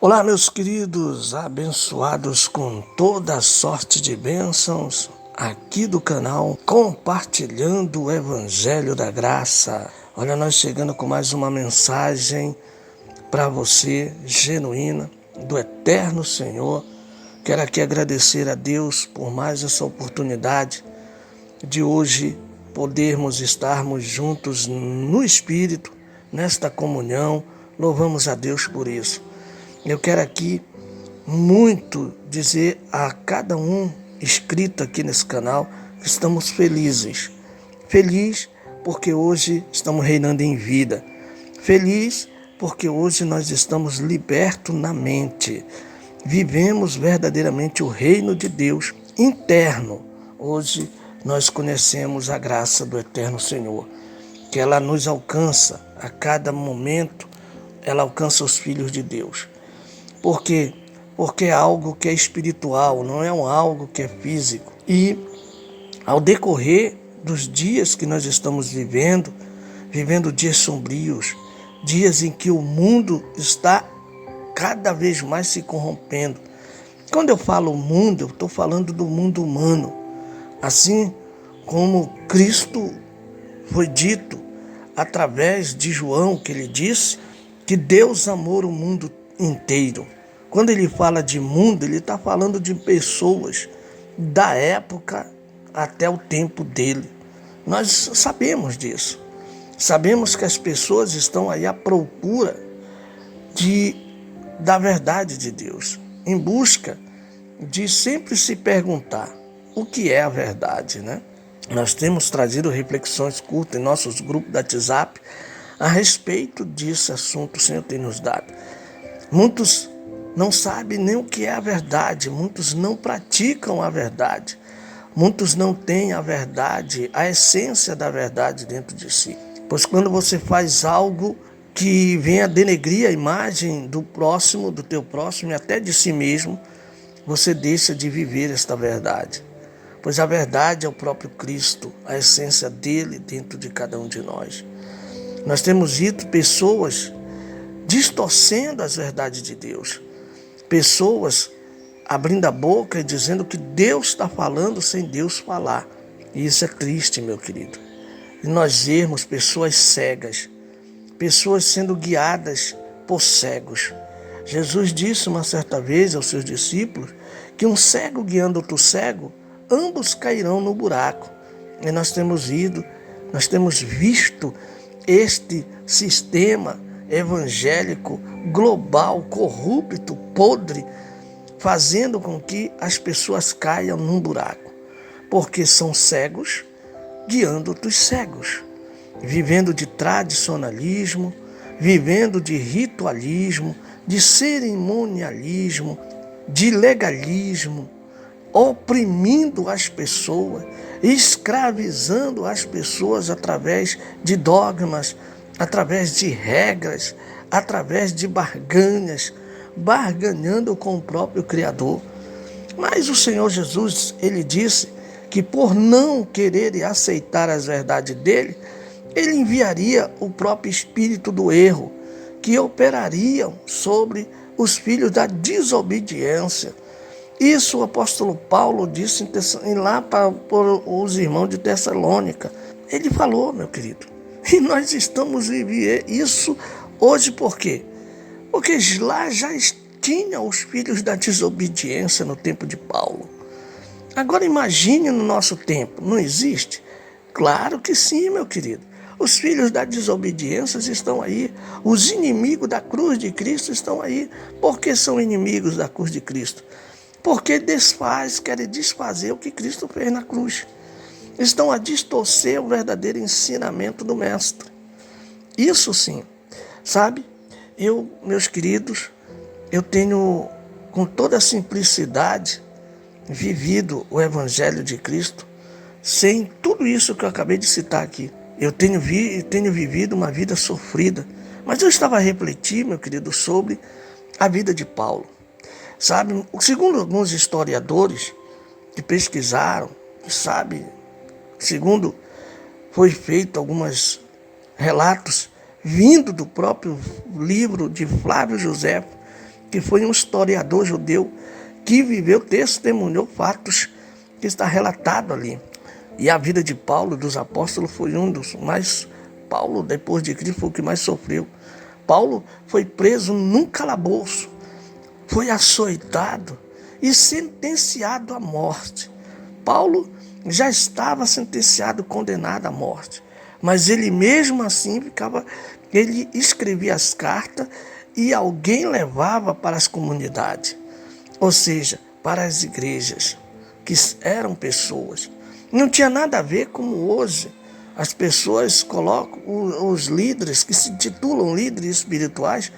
Olá, meus queridos, abençoados com toda sorte de bênçãos, aqui do canal Compartilhando o Evangelho da Graça. Olha, nós chegando com mais uma mensagem para você, genuína, do Eterno Senhor. Quero aqui agradecer a Deus por mais essa oportunidade de hoje podermos estarmos juntos no Espírito, nesta comunhão. Louvamos a Deus por isso. Eu quero aqui muito dizer a cada um inscrito aqui nesse canal que estamos felizes. Feliz porque hoje estamos reinando em vida. Feliz porque hoje nós estamos libertos na mente. Vivemos verdadeiramente o reino de Deus interno. Hoje nós conhecemos a graça do Eterno Senhor, que ela nos alcança a cada momento, ela alcança os filhos de Deus. Por quê? Porque é algo que é espiritual, não é algo que é físico. E ao decorrer dos dias que nós estamos vivendo dias sombrios, dias em que o mundo está cada vez mais se corrompendo. Quando eu falo mundo, eu estou falando do mundo humano. Assim como Cristo foi dito através de João, que ele disse que Deus amou o mundo inteiro. Quando ele fala de mundo, ele está falando de pessoas da época até o tempo dele. Nós sabemos disso. Sabemos que as pessoas estão aí à procura da verdade de Deus, em busca de sempre se perguntar o que é a verdade, né? Nós temos trazido reflexões curtas em nossos grupos da WhatsApp a respeito desse assunto que o Senhor tem nos dado. Muitos não sabem nem o que é a verdade, muitos não praticam a verdade, muitos não têm a verdade, a essência da verdade dentro de si. Pois quando você faz algo que vem a denegrir a imagem do próximo, do teu próximo e até de si mesmo, você deixa de viver esta verdade. Pois a verdade é o próprio Cristo, a essência dele dentro de cada um de nós. Nós temos visto pessoas distorcendo as verdades de Deus. Pessoas abrindo a boca e dizendo que Deus está falando sem Deus falar. E isso é triste, meu querido. E nós vemos pessoas cegas, pessoas sendo guiadas por cegos. Jesus disse uma certa vez aos seus discípulos que um cego guiando outro cego, ambos cairão no buraco. E nós temos visto este sistema evangélico, global, corrupto, podre, fazendo com que as pessoas caiam num buraco, porque são cegos guiando outros cegos, vivendo de tradicionalismo, vivendo de ritualismo, de cerimonialismo, de legalismo, oprimindo as pessoas, escravizando as pessoas através de dogmas, através de regras, através de barganhas, barganhando com o próprio Criador. Mas o Senhor Jesus, ele disse que por não querer aceitar as verdades dele, ele enviaria o próprio espírito do erro, que operariam sobre os filhos da desobediência. Isso o apóstolo Paulo disse lá para os irmãos de Tessalônica. Ele falou, meu querido. E nós estamos vivendo isso hoje por quê? Porque lá já tinha os filhos da desobediência no tempo de Paulo. Agora imagine no nosso tempo, não existe? Claro que sim, meu querido. Os filhos da desobediência estão aí. Os inimigos da cruz de Cristo estão aí. Por que são inimigos da cruz de Cristo? Porque querem desfazer o que Cristo fez na cruz. Estão a distorcer o verdadeiro ensinamento do Mestre. Isso sim, sabe? Meus queridos, eu tenho com toda a simplicidade vivido o Evangelho de Cristo sem tudo isso que eu acabei de citar aqui. Eu tenho vivido uma vida sofrida, mas eu estava a refletir, meu querido, sobre a vida de Paulo. Sabe, segundo alguns historiadores que pesquisaram, sabe, segundo foi feito alguns relatos vindo do próprio livro de Flávio Josefo, que foi um historiador judeu que viveu, testemunhou fatos que está relatado ali. E a vida de Paulo, dos apóstolos, foi um dos mais... Paulo, depois de Cristo, foi o que mais sofreu. Paulo foi preso num calabouço, foi açoitado e sentenciado à morte. Paulo já estava sentenciado, condenado à morte. Mas ele mesmo assim ele escrevia as cartas e alguém levava para as comunidades. Ou seja, para as igrejas, que eram pessoas. Não tinha nada a ver como hoje as pessoas colocam, os líderes que se titulam líderes espirituais,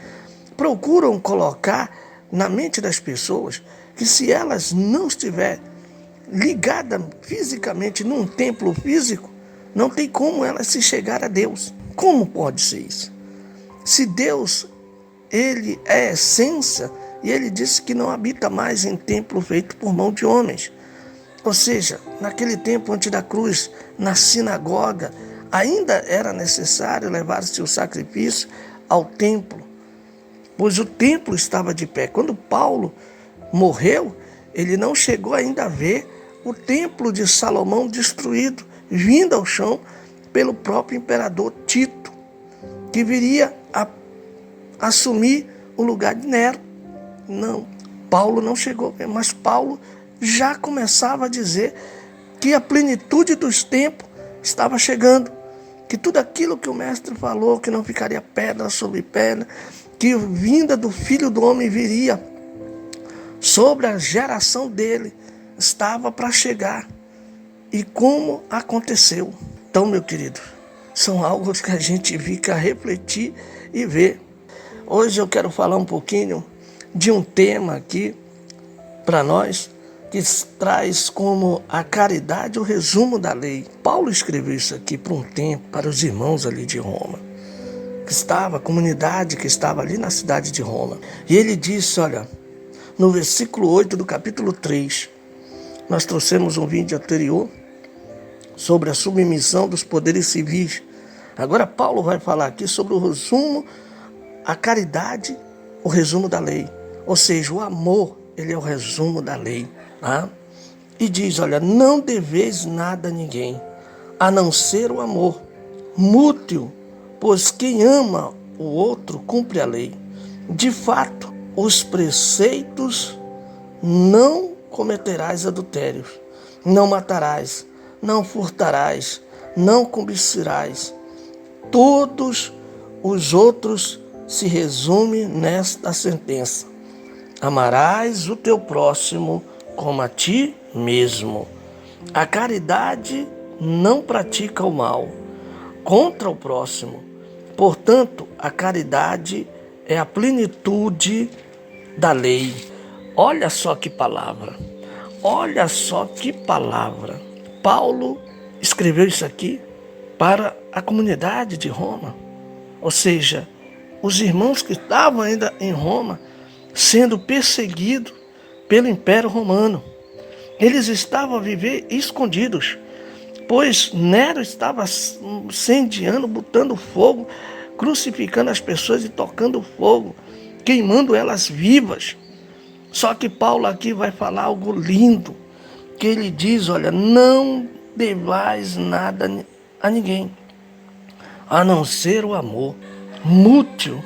procuram colocar na mente das pessoas que se elas não estiverem ligadas fisicamente num templo físico, não tem como elas se chegar a Deus. Como pode ser isso? Se Deus, ele é essência, e ele disse que não habita mais em templo feito por mão de homens. Ou seja, naquele tempo antes da cruz, na sinagoga, ainda era necessário levar-se o sacrifício ao templo, pois o templo estava de pé. Quando Paulo morreu, ele não chegou ainda a ver o templo de Salomão destruído, vindo ao chão pelo próprio imperador Tito, que viria a assumir o lugar de Nero. Não, Paulo não chegou, mas Paulo já começava a dizer que a plenitude dos tempos estava chegando, que tudo aquilo que o mestre falou, que não ficaria pedra sobre pedra, que a vinda do Filho do Homem viria sobre a geração dele, estava para chegar. E como aconteceu? Então, meu querido, são algo que a gente fica a refletir e ver. Hoje eu quero falar um pouquinho de um tema aqui para nós, que traz como a caridade o resumo da lei. Paulo escreveu isso aqui por um tempo para os irmãos ali de Roma, a comunidade que estava ali na cidade de Roma. E ele disse, olha, no versículo 8 do capítulo 3, nós trouxemos um vídeo anterior sobre a submissão dos poderes civis. Agora Paulo vai falar aqui sobre o resumo, a caridade, o resumo da lei. Ou seja, o amor, ele é o resumo da lei. Tá? E diz, olha, não deveis nada a ninguém, a não ser o amor mútuo, pois quem ama o outro cumpre a lei. De fato, os preceitos: não cometerás adultério, não matarás, não furtarás, não cobiçarás. Todos os outros se resumem nesta sentença: amarás o teu próximo como a ti mesmo. A caridade não pratica o mal contra o próximo. Portanto, a caridade é a plenitude da lei. Olha só que palavra. Olha só que palavra. Paulo escreveu isso aqui para a comunidade de Roma. Ou seja, os irmãos que estavam ainda em Roma sendo perseguidos pelo Império Romano. Eles estavam a viver escondidos, pois Nero estava incendiando, botando fogo, crucificando as pessoas e tocando fogo, queimando elas vivas. Só que Paulo aqui vai falar algo lindo, que ele diz, olha, não devais nada a ninguém, a não ser o amor mútuo,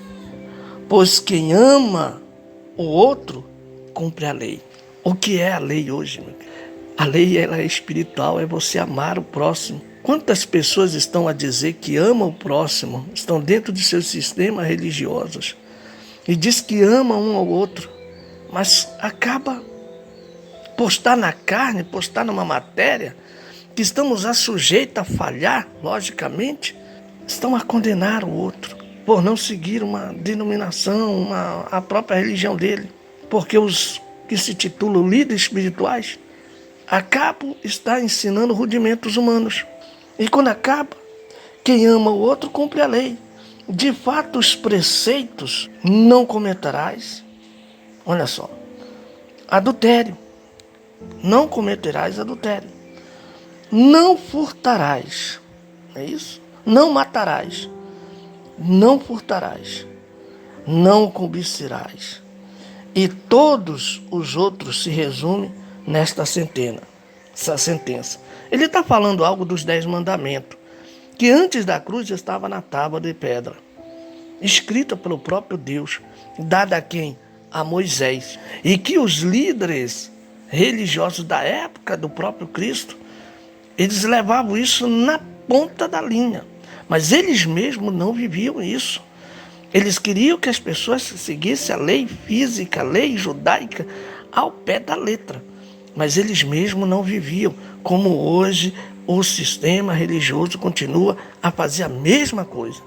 pois quem ama o outro cumpre a lei. O que é a lei hoje? A lei, ela é espiritual, é você amar o próximo. Quantas pessoas estão a dizer que amam o próximo, estão dentro de seus sistemas religiosos e diz que ama um ao outro, mas acaba postar na carne, postar numa matéria que estamos sujeitos a falhar, logicamente, estão a condenar o outro por não seguir uma denominação, a própria religião dele. Porque os que se titulam líderes espirituais acabam ensinando rudimentos humanos. E quando acaba, quem ama o outro cumpre a lei. De fato, os preceitos: não cometerás, olha só, adultério, não cometerás adultério, não furtarás, é isso? Não matarás, não furtarás, não cobiçarás. E todos os outros se resumem nesta essa sentença. Ele está falando algo dos 10 mandamentos, que antes da cruz estava na tábua de pedra, escrita pelo próprio Deus, dada a quem? A Moisés. E que os líderes religiosos da época do próprio Cristo, eles levavam isso na ponta da linha, mas eles mesmos não viviam isso. Eles queriam que as pessoas seguissem a lei física, a lei judaica, ao pé da letra, mas eles mesmos não viviam, como hoje o sistema religioso continua a fazer a mesma coisa.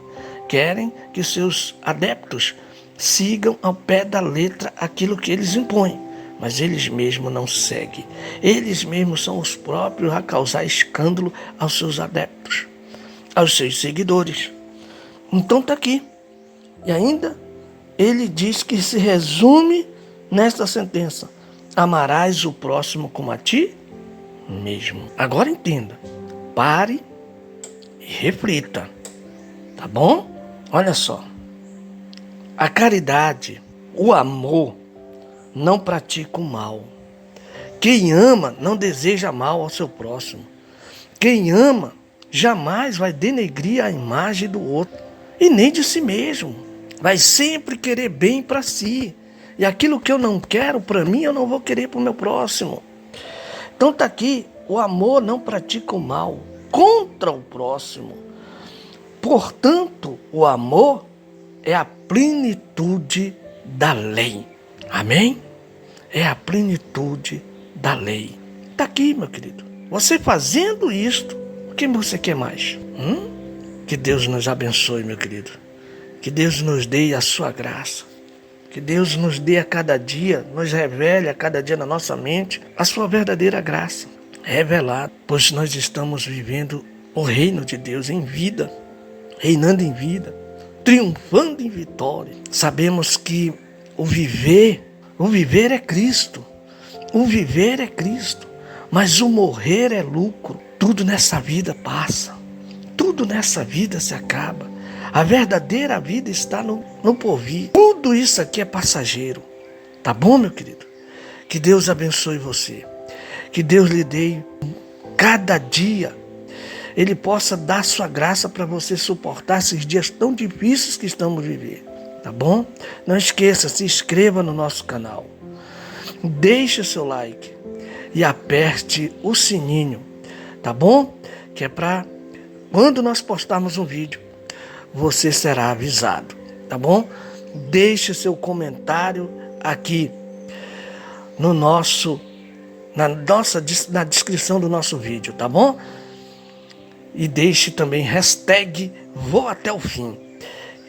Querem que seus adeptos sigam ao pé da letra aquilo que eles impõem, mas eles mesmos não seguem. Eles mesmos são os próprios a causar escândalo aos seus adeptos, aos seus seguidores. Então está aqui. E ainda ele diz que se resume nesta sentença: amarás o próximo como a ti mesmo. Agora entenda, pare e reflita, tá bom? Olha só, a caridade, o amor, não pratica o mal. Quem ama não deseja mal ao seu próximo. Quem ama jamais vai denegrir a imagem do outro e nem de si mesmo. Vai sempre querer bem para si. E aquilo que eu não quero para mim, eu não vou querer para o meu próximo. Então está aqui, o amor não pratica o mal contra o próximo. Portanto, o amor é a plenitude da lei. Amém? É a plenitude da lei. Está aqui, meu querido. Você fazendo isto, o que você quer mais? Que Deus nos abençoe, meu querido. Que Deus nos dê a sua graça. Que Deus nos dê a cada dia, nos revele a cada dia na nossa mente a sua verdadeira graça. Revelada, pois nós estamos vivendo o reino de Deus em vida, reinando em vida, triunfando em vitória. Sabemos que o viver é Cristo. O viver é Cristo, mas o morrer é lucro. Tudo nessa vida passa, tudo nessa vida se acaba. A verdadeira vida está no porvir. Tudo isso aqui é passageiro. Tá bom, meu querido? Que Deus abençoe você. Que Deus lhe dê cada dia. Ele possa dar sua graça para você suportar esses dias tão difíceis que estamos vivendo. Tá bom? Não esqueça, se inscreva no nosso canal. Deixe o seu like e aperte o sininho. Tá bom? Que é para quando nós postarmos um vídeo, você será avisado, tá bom? Deixe seu comentário aqui na descrição do nosso vídeo, tá bom? E deixe também hashtag Vou Até o Fim,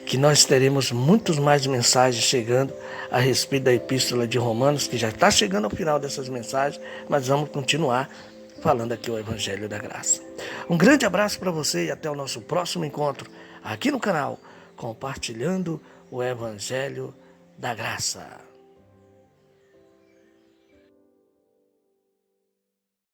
que nós teremos muitas mais mensagens chegando a respeito da Epístola de Romanos, que já está chegando ao final dessas mensagens, mas vamos continuar falando aqui o Evangelho da Graça. Um grande abraço para você e até o nosso próximo encontro aqui no canal, compartilhando o Evangelho da Graça.